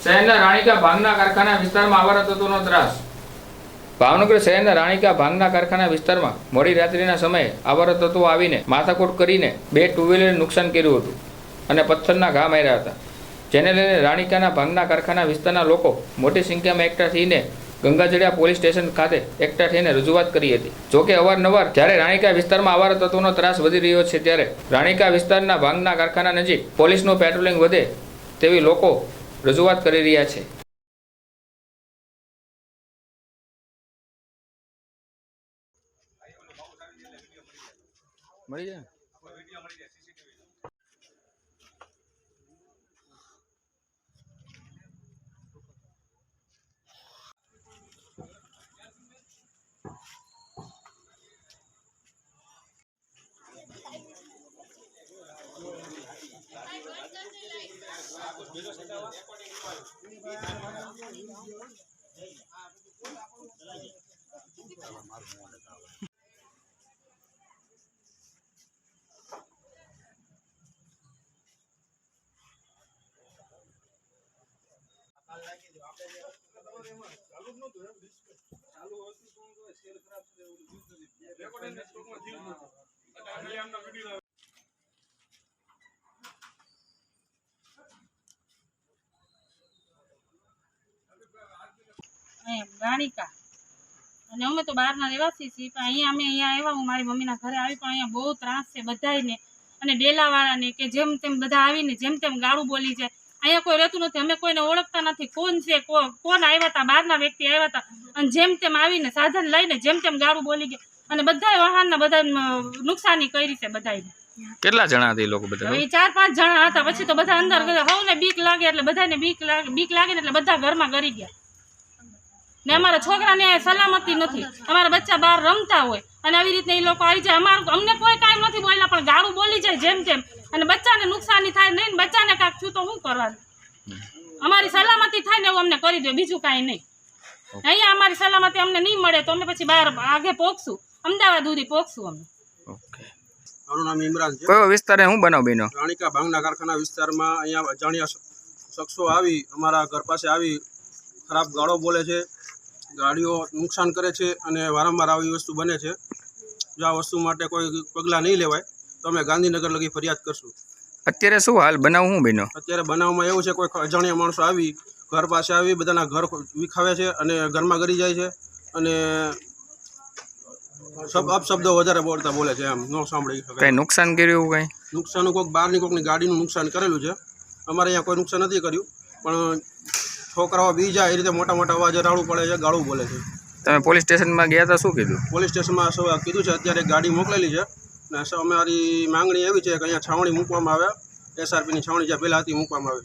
શહેરના રાણીકા ભાંગના કારખાના વિસ્તારમાં આવારા તત્વોનો ત્રાસ। ભાવનગર શહેરના રાણીકા ભાંગના કારખાના વિસ્તારમાં મોડી રાત્રિના સમયે આવારા તત્વો આવીને માથાકૂટ કરીને 2 ટુ વ્હીલરને નુકસાન કર્યું હતું અને પથ્થરના ઘા માર્યા હતા, જેને લઈને રાણીકાના ભાંગના કારખાના વિસ્તારના લોકો મોટી સંખ્યામાં એકઠા થઈને ગંગાજળિયા પોલીસ સ્ટેશન ખાતે એકઠા થઈને રજૂઆત કરી હતી। જોકે અવારનવાર જ્યારે રાણીકા વિસ્તારમાં આવારા તત્વોનો ત્રાસ વધી રહ્યો છે, ત્યારે રાણીકા વિસ્તારના ભાંગના કારખાના નજીક પોલીસનું પેટ્રોલિંગ વધે તેવી લોકો રજૂઆત કરી રહ્યા છે। મળી જાય રાણીકા અને અમે તો બહારના રહેવાસી છીએ, પણ અહીંયા આવ્યા, હું મારી મમ્મીના ઘરે આવી, પણ અહીંયા બહુ ત્રાસ છે બધાયને અને ડેલાવાળાને કે જેમ તેમ બધા આવીને જેમ તેમ ગાળું બોલી જાય। અહીંયા કોઈ રહેતું નથી, અમે કોઈને ઓળખતા નથી, કોણ છે કોણ આવ્યા હતા, બહારના વ્યક્તિ આવ્યા હતા અને જેમ તેમ આવીને સાધન લઈને જેમ તેમ ગાળું બોલી ગયા અને બધા વાહનના બધા નુકસાની કરી છે બધાને। કેટલા જણા હતા એ લોકો? બધા 4-5 જણા હતા। પછી તો બધા અંદર હવને બીક લાગે એટલે બધાને બીક લાગે ને એટલે બધા ઘરમાં ગરી ગયા ને અમારા છોકરાને સલામતી નથી, અમારા બચ્ચા બહાર રમતા હોય અને આવી રીતે એ લોકો આવી જાય, અમને કોઈ કાંઈ નથી બોલ્યા પણ ગાળું બોલી જાય જેમ તેમ અને બચ્ચાને નુકસાની થાય નહીં, બચ્ચાને કાંઈક થયું તો શું કરવાનું? અમારી સલામતી થાય ને એવું અમને કરી દો, બીજું કાંઈ નહીં। અહીંયા અમારી સલામતી અમને નહીં મળે તો અમે પછી બહાર આગે પોકશું, અમદાવાદ સુધી પોકશું અમે। મારું નામ ઇમરાન છે। કયો વિસ્તાર શું બનાવ બન્યો? રાણીકા ભાંગના કારખાના વિસ્તારમાં અહીંયા અજાણ્યા શખ્સો આવી અમારા ઘર પાસે આવી ખરાબ ગાળો બોલે છે, ગાડીઓ નુકસાન કરે છે અને વારંવાર આવી વસ્તુ બને છે। જો આ વસ્તુ માટે કોઈ પગલાં નહીં લેવાય તો અમે ગાંધીનગર લગી ફરિયાદ કરશું। અત્યારે શું હાલ બનાવ શું બન્યો? અત્યારે બનાવમાં એવું છે, કોઈ અજાણ્યા માણસો આવી ઘર પાસે આવી બધાના ઘર વિખાવે છે અને ઘરમાં ગરી જાય છે અને અપશબ્દો વધારે બોલતા બોલે છે, એમ ન સાંભળી શકાય। કઈ નુકસાન કર્યું? કઈ નુકસાન કોઈક બહારની કોઈકની ગાડીનું નુકસાન કરેલું છે, અમારે અહીંયા કોઈ નુકસાન નથી કર્યું, પણ છોકરાઓ બી જાય એ રીતે મોટા મોટા અવાજે રાડું પડે છે, ગાળું બોલે છે। તમે પોલીસ સ્ટેશનમાં ગયા હતા, શું કીધું? પોલીસ સ્ટેશનમાં કીધું છે અત્યારે ગાડી મોકલેલી છે ને અમારી માંગણી એવી છે કે અહીંયા છાવણી મૂકવામાં આવે, SRPની છાવણી જ્યાં પહેલાં હતી મૂકવામાં આવે।